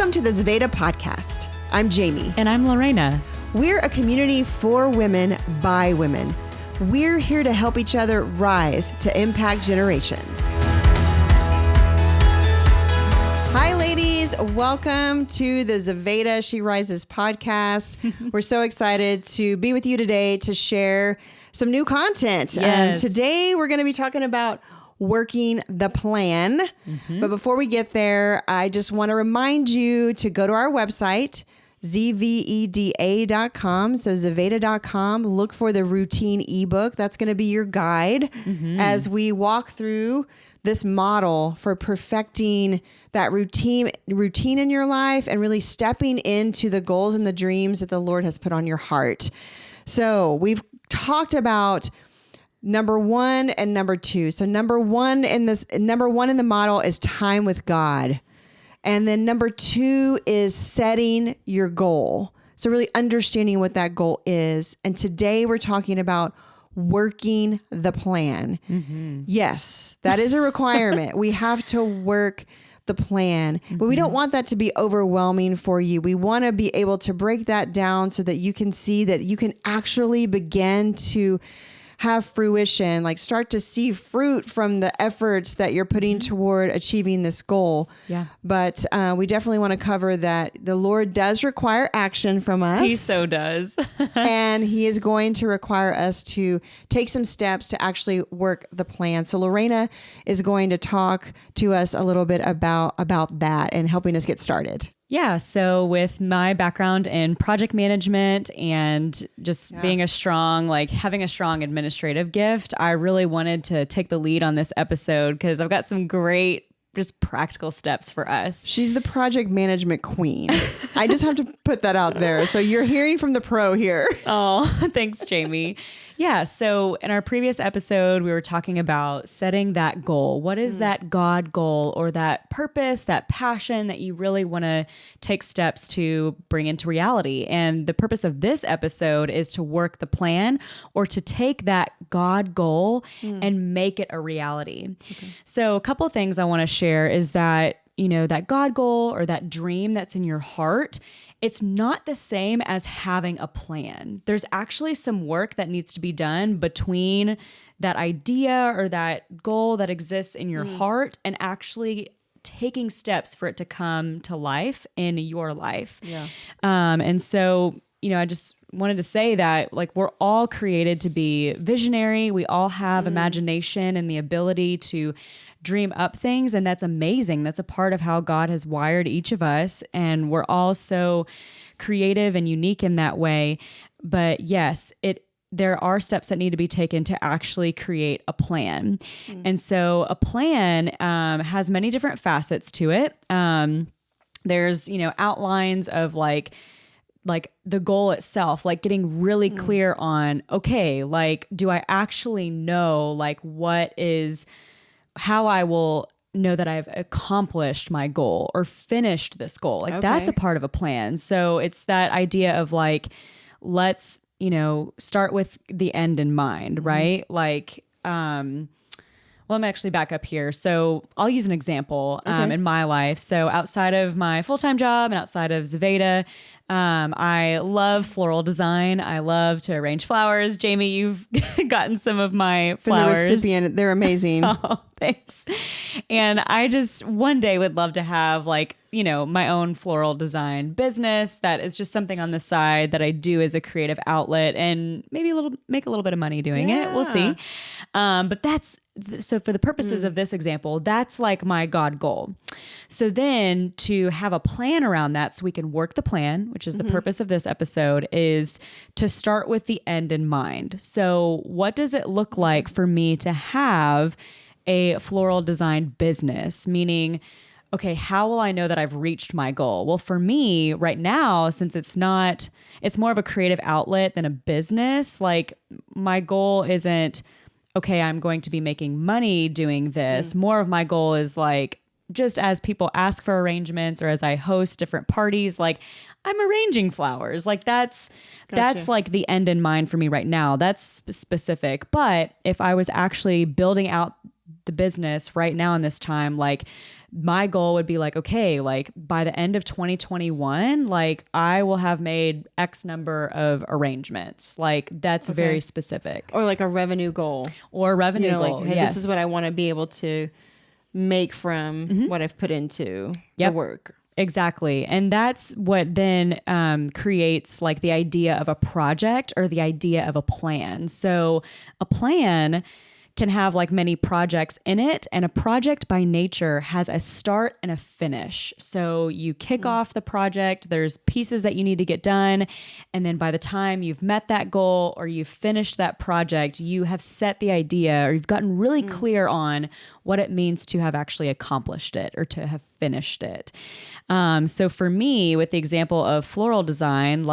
Welcome to the Zveda podcast. I'm Jamie. And I'm Laurena. We're a community for women by women. We're here to help each other rise to impact generations. Hi, ladies. Welcome to the Zveda She Rises podcast. We're so excited to be with you today to share some new content. Yes. Today, we're going to be talking about working the plan. But before we get there, I just want to remind you to go to our website, zveda.com. So Zveda.com. Look for the routine ebook. That's going to be your guide as we walk through this model for perfecting that routine in your life and really stepping into the goals and the dreams that the Lord has put on your heart. So we've talked about number one and number two. So number one in the model is time with God. And then number two is setting your goal. So really understanding what that goal is. And today we're talking about working the plan. Yes, that is a requirement. We have to work the plan, but we don't want that to be overwhelming for you. We want to be able to break that down so that you can see that you can actually begin to have fruition, like start to see fruit from the efforts that you're putting toward achieving this goal. Yeah. But we definitely want to cover that the Lord does require action from us. He so does. And he is going to require us to take some steps to actually work the plan. So Laurena is going to talk to us a little bit about that and helping us get started. Yeah. So with my background in project management and just being having a strong administrative gift, I really wanted to take the lead on this episode because I've got some great just practical steps for us. She's the project management queen. I just have to put that out there. So you're hearing from the pro here. Oh, thanks, Jamie. Yeah. So in our previous episode, we were talking about setting that goal. What is that God goal or that purpose, that passion that you really want to take steps to bring into reality? And the purpose of this episode is to work the plan or to take that God goal and make it a reality. Okay. So a couple of things I want to share is that, that God goal or that dream that's in your heart, it's not the same as having a plan. There's actually some work that needs to be done between that idea or that goal that exists in your heart and actually taking steps for it to come to life in your life. Yeah. And so, I just wanted to say that we're all created to be visionary. We all have imagination and the ability to dream up things. And that's amazing. That's a part of how God has wired each of us. And we're all so creative and unique in that way. But yes, there are steps that need to be taken to actually create a plan. And so a plan has many different facets to it. There's, outlines of like the goal itself, like getting really clear on, okay, do I actually know how I will know that I've accomplished my goal or finished this goal? That's a part of a plan. So it's that idea of let's, start with the end in mind, right? Well, let me actually back up here. So I'll use an example in my life. So outside of my full-time job and outside of Zveda, I love floral design. I love to arrange flowers. Jamie, you've gotten some of my flowers. From the recipient, they're amazing. Oh, thanks. And I just one day would love to have my own floral design business that is just something on the side that I do as a creative outlet and maybe make a little bit of money doing it. We'll see. But so for the purposes of this example, that's my God goal. So then to have a plan around that so we can work the plan, which is the purpose of this episode, is to start with the end in mind. So what does it look like for me to have a floral design business? Meaning, okay, how will I know that I've reached my goal? Well, for me right now, since it's more of a creative outlet than a business, my goal isn't, okay, I'm going to be making money doing this. More of my goal is just as people ask for arrangements or as I host different parties, I'm arranging flowers. That's the end in mind for me right now. That's specific. But if I was actually building out the business right now in this time, like my goal would be like, okay, like by the end of 2021, like I will have made X number of arrangements. Like that's very specific. Or like a revenue goal. Or revenue goal. Like, hey, yes. this is what I want to be able to make from what I've put into the work. Exactly. And that's what then creates like the idea of a project or the idea of a plan. So a plan can have like many projects in it, and a project by nature has a start and a finish. So you kick off the project, there's pieces that you need to get done, and then by the time you've met that goal or you've finished that project, you have set the idea or you've gotten really clear on what it means to have actually accomplished it or to have finished it. So for me, with the example of floral design,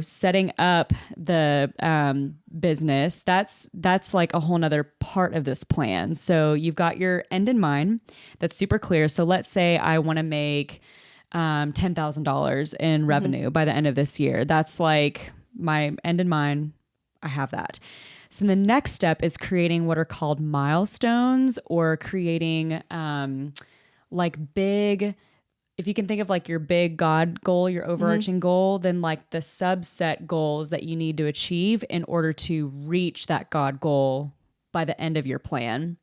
setting up the business, that's like a whole nother part of this plan. So you've got your end in mind. That's super clear. So let's say I want to make $10,000 in revenue by the end of this year. That's like my end in mind. I have that. So the next step is creating what are called milestones, or creating big, if you can think of like your big God goal, your overarching goal, then like the subset goals that you need to achieve in order to reach that God goal by the end of your plan.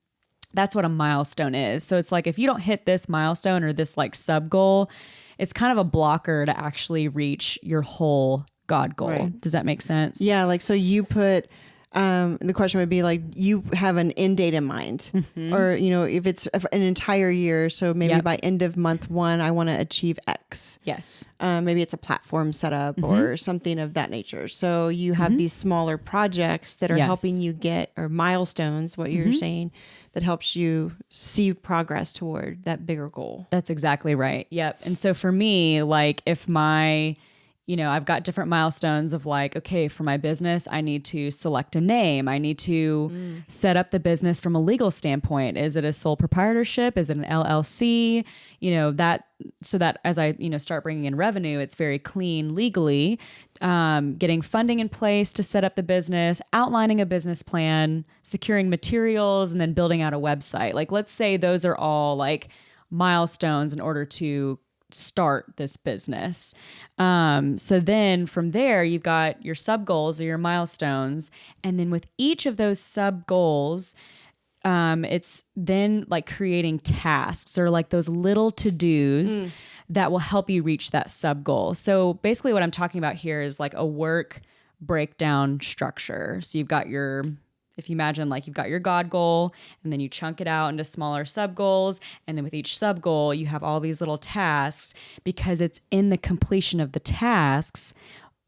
That's what a milestone is. So it's like, if you don't hit this milestone or this like sub goal, it's kind of a blocker to actually reach your whole God goal. Right. Does that make sense? Yeah. Like, so you put, the question would be like, you have an end date in mind, or, if it's an entire year. So maybe by end of month 1, I want to achieve X. Yes. Maybe it's a platform setup or something of that nature. So you have these smaller projects that are helping you get, or milestones, what you're saying, that helps you see progress toward that bigger goal. That's exactly right. Yep. And so for me, like if I've got different milestones of like, okay, for my business, I need to select a name. I need to set up the business from a legal standpoint. Is it a sole proprietorship? Is it an LLC? So that as I, start bringing in revenue, it's very clean legally, getting funding in place to set up the business, outlining a business plan, securing materials, and then building out a website. Like, let's say those are all like milestones in order to start this business. So then from there, you've got your sub goals or your milestones. And then with each of those sub goals, it's then like creating tasks or like those little to-dos that will help you reach that sub goal. So basically what I'm talking about here is like a work breakdown structure. So you've got if you imagine like you've got your God goal, and then you chunk it out into smaller sub goals. And then with each sub goal, you have all these little tasks, because it's in the completion of the tasks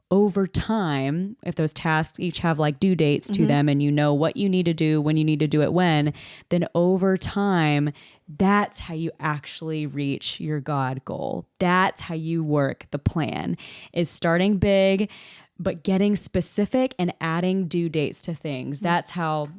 over time. If those tasks each have like due dates to them, and you know what you need to do, when you need to do it when, then over time, that's how you actually reach your God goal. That's how you work the plan, is starting big, but getting specific and adding due dates to things. That's how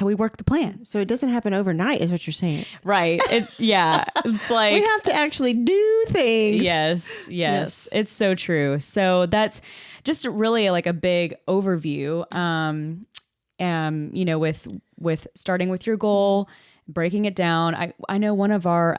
we work the plan. So it doesn't happen overnight, is what you're saying. Right. It's like we have to actually do things. Yes. It's so true. So that's just really like a big overview. With starting with your goal, breaking it down. I know one of our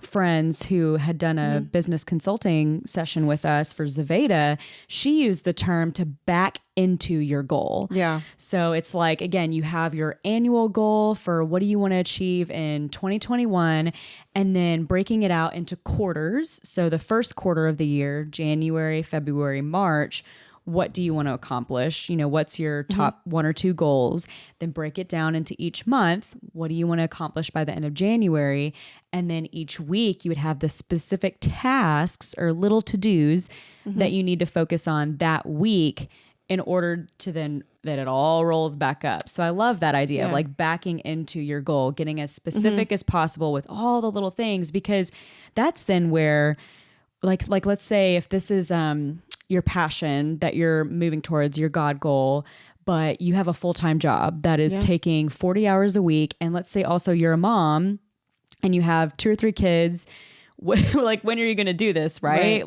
friends who had done a business consulting session with us for Zveda, she used the term to back into your goal. Yeah. So it's like, again, you have your annual goal for what do you want to achieve in 2021, and then breaking it out into quarters. So the first quarter of the year, January, February, March, what do you want to accomplish? What's your top 1 or 2 goals? Then break it down into each month. What do you want to accomplish by the end of January? And then each week you would have the specific tasks or little to-dos that you need to focus on that week in order to then that it all rolls back up. So I love that idea of like backing into your goal, getting as specific as possible with all the little things, because that's then where like let's say if this is your passion that you're moving towards, your God goal, but you have a full-time job that is taking 40 hours a week. And let's say also you're a mom and you have 2 or 3 kids. Like, when are you going to do this? Right?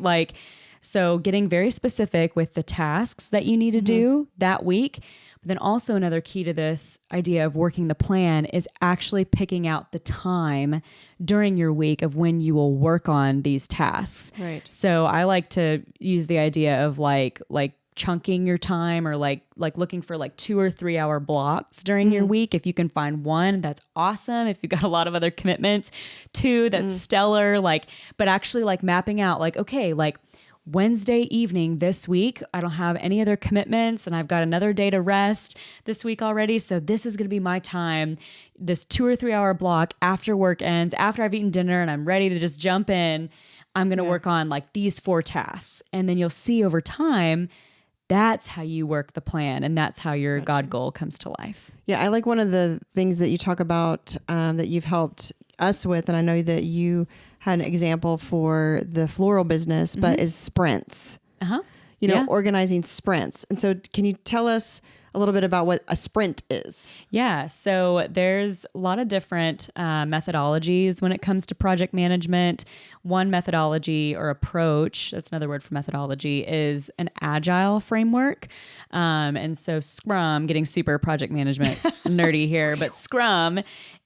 So getting very specific with the tasks that you need to do that week, Then also another key to this idea of working the plan is actually picking out the time during your week of when you will work on these tasks. Right. So I like to use the idea of like chunking your time, or like looking for like 2 or 3 hour blocks during your week. If you can find one, that's awesome. If you've got a lot of other commitments, 2, that's stellar. But actually like mapping out like, okay, like Wednesday evening this week, I don't have any other commitments and I've got another day to rest this week already. So this is going to be my time, this 2 or 3 hour block after work ends, after I've eaten dinner and I'm ready to just jump in. I'm going to work on like these 4 tasks. And then you'll see over time, that's how you work the plan, and that's how your God goal comes to life. Yeah, I like one of the things that you talk about that you've helped us with, and I know that you had an example for the floral business, but is sprints. Organizing sprints. And so can you tell us a little bit about what a sprint is? Yeah. So there's a lot of different methodologies when it comes to project management. One methodology or approach, that's another word for methodology, is an agile framework. And so Scrum, getting super project management nerdy here, but Scrum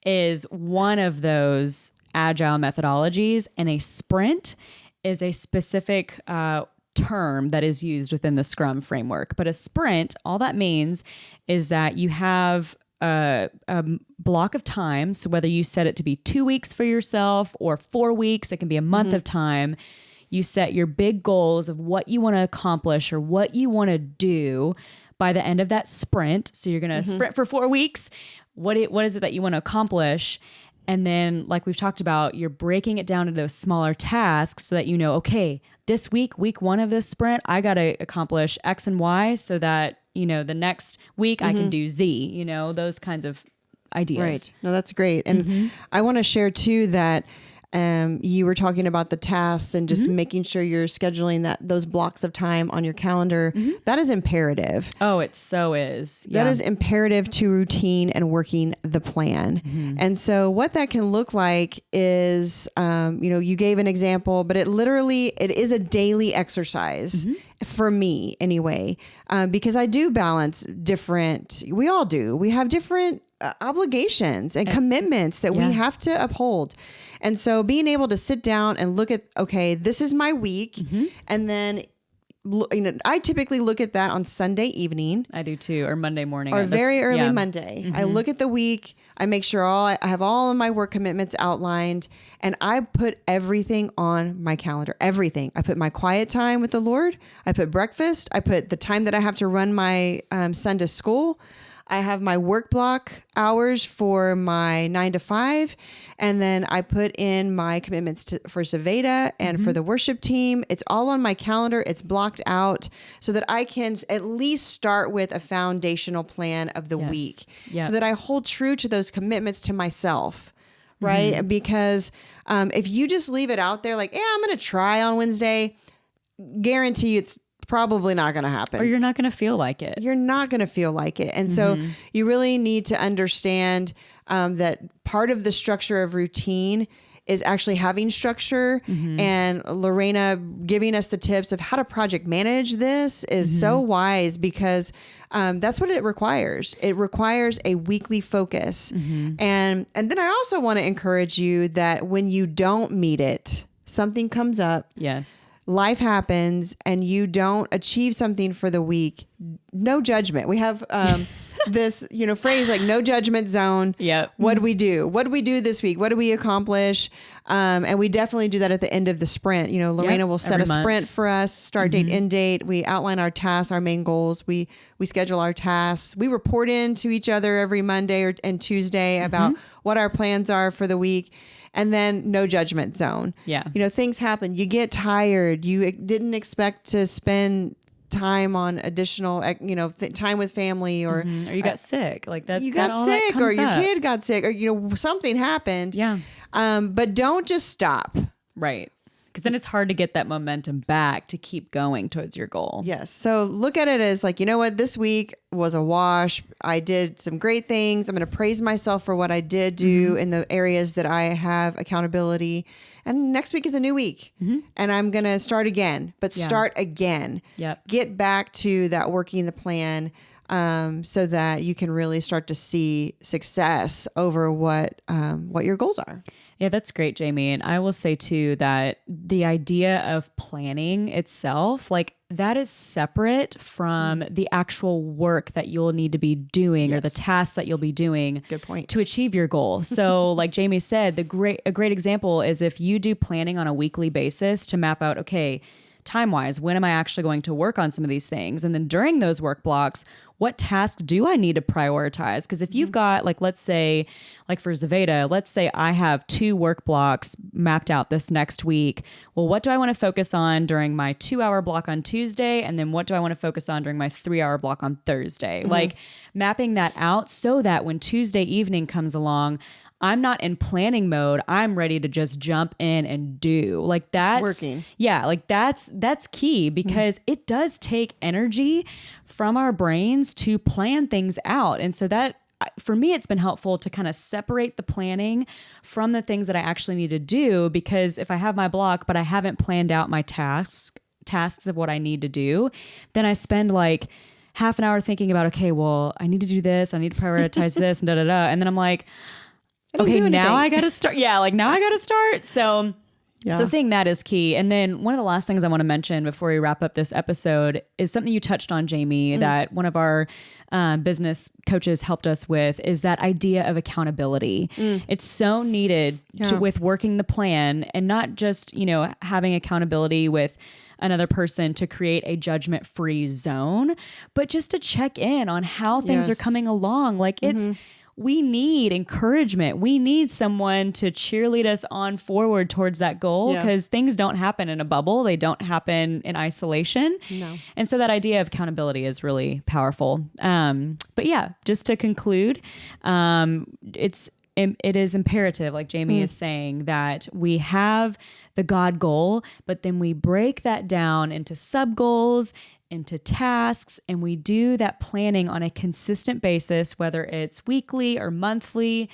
is one of those agile methodologies, and a sprint is a specific term that is used within the Scrum framework. But a sprint, all that means is that you have a block of time. So whether you set it to be 2 weeks for yourself or 4 weeks, it can be a month of time. You set your big goals of what you want to accomplish or what you want to do by the end of that sprint. So you're going to sprint for 4 weeks. What is it that you want to accomplish? And then, like we've talked about, you're breaking it down into those smaller tasks so that you know, okay, this week 1 of this sprint, I got to accomplish X and Y so that, the next week I can do Z, those kinds of ideas. Right. No, that's great. And I want to share too that you were talking about the tasks and just making sure you're scheduling those blocks of time on your calendar. That is imperative. Oh, it so is. Yeah. That is imperative to routine and working the plan. And so what that can look like is, you gave an example, but it is a daily exercise for me anyway, because I do balance we all do. We have different obligations and commitments that we have to uphold. And so being able to sit down and look at, okay, this is my week. And then, I typically look at that on Sunday evening. I do too. Or Monday morning. Or very early Monday. I look at the week. I make sure I have all of my work commitments outlined, and I put everything on my calendar. Everything. I put my quiet time with the Lord. I put breakfast. I put the time that I have to run my son to school. I have my work block hours for my 9 to 5. And then I put in my commitments for Zveda and for the worship team. It's all on my calendar. It's blocked out so that I can at least start with a foundational plan of the week so that I hold true to those commitments to myself. Right. Because if you just leave it out there like, I'm going to try on Wednesday, guarantee you it's probably not going to happen. Or you're not going to feel like it. You're not going to feel like it. And so you really need to understand that part of the structure of routine is actually having structure. And Laurena giving us the tips of how to project manage this is so wise, because that's what it requires. It requires a weekly focus. And then I also want to encourage you that when you don't meet it, something comes up. Yes. Life happens and you don't achieve something for the week. No judgment. We have this, phrase like no judgment zone. Yep. What do we do? What do we do this week? What do we accomplish? And we definitely do that at the end of the sprint. Laurena will set a sprint for us, start date, end date. We outline our tasks, our main goals. We schedule our tasks. We report in to each other every Monday and Tuesday about what our plans are for the week. And then no judgment zone. Yeah. Things happen. You get tired. You didn't expect to spend time on additional, time with family, or you got sick like that. You got sick, or your kid got sick, or something happened. Yeah. But don't just stop. Right. Because then it's hard to get that momentum back to keep going towards your goal. Yes. So look at it as like, this week was a wash. I did some great things. I'm going to praise myself for what I did do in the areas that I have accountability. And next week is a new week. And I'm going to start again, but start again. Yep. Get back to that working the plan. so that you can really start to see success over what your goals are. Yeah, that's great, Jamie. And I will say too that the idea of planning itself, like that is separate from the actual work that you'll need to be doing or the tasks that you'll be doing. Good point. To achieve your goal. So like Jamie said, a great example is if you do planning on a weekly basis to map out, okay, time-wise, when am I actually going to work on some of these things? And then during those work blocks, what tasks do I need to prioritize? Because if you've got, like, let's say, like for Zveda, let's say I have 2 work blocks mapped out this next week. Well, what do I want to focus on during my 2-hour block on Tuesday? And then what do I want to focus on during my 3-hour block on Thursday? Like mapping that out so that when Tuesday evening comes along, I'm not in planning mode. I'm ready to just jump in and do. Like that's working. Yeah, like that's key because it does take energy from our brains to plan things out. And so that for me, it's been helpful to kind of separate the planning from the things that I actually need to do, because if I have my block, but I haven't planned out my tasks of what I need to do, then I spend like half an hour thinking about, okay, well, I need to do this. I need to prioritize this and And then I'm like, okay, now I got to start. Yeah. Like now I got to start. So seeing that is key. And then one of the last things I want to mention before we wrap up this episode is something you touched on, Jamie, that one of our business coaches helped us with, is that idea of accountability. It's so needed with working the plan, and not just, having accountability with another person to create a judgment-free zone, but just to check in on how things are coming along. Like we need encouragement. We need someone to cheerlead us on forward towards that goal, because things don't happen in a bubble. They don't happen in isolation. No. And so that idea of accountability is really powerful. But yeah, just to conclude, it is imperative, like Jamie is saying, that we have the God goal, but then we break that down into sub goals, into tasks, and we do that planning on a consistent basis, whether it's weekly or monthly,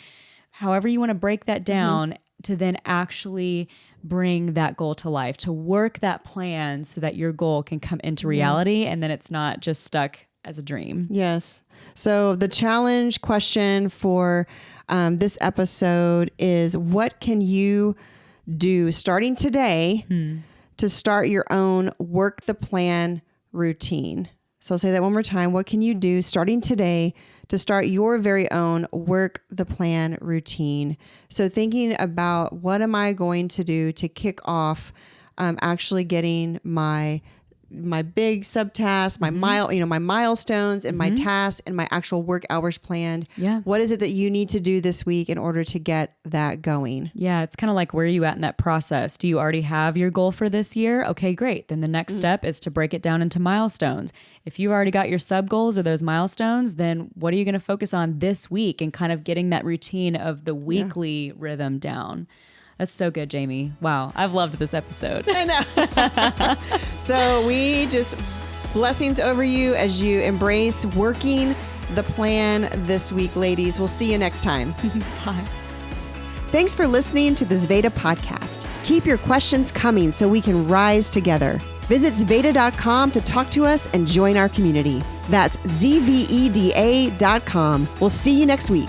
however you want to break that down, to then actually bring that goal to life, to work that plan so that your goal can come into reality, and then it's not just stuck as a dream. Yes. So the challenge question for this episode is, what can you do starting today to start your own work the plan routine? So I'll say that one more time. What can you do starting today to start your very own work the plan routine? So thinking about, what am I going to do to kick off actually getting my big subtasks, my my milestones and my tasks and my actual work hours planned. Yeah. What is it that you need to do this week in order to get that going? Yeah. It's kind of like, where are you at in that process? Do you already have your goal for this year? Okay, great. Then the next step is to break it down into milestones. If you've already got your sub goals or those milestones, then what are you going to focus on this week, and kind of getting that routine of the weekly rhythm down? That's so good, Jamie. Wow. I've loved this episode. I know. So we just, blessings over you as you embrace working the plan this week, ladies. We'll see you next time. Bye. Thanks for listening to the Zveda podcast. Keep your questions coming so we can rise together. Visit Zveda.com to talk to us and join our community. That's Zveda.com. We'll see you next week.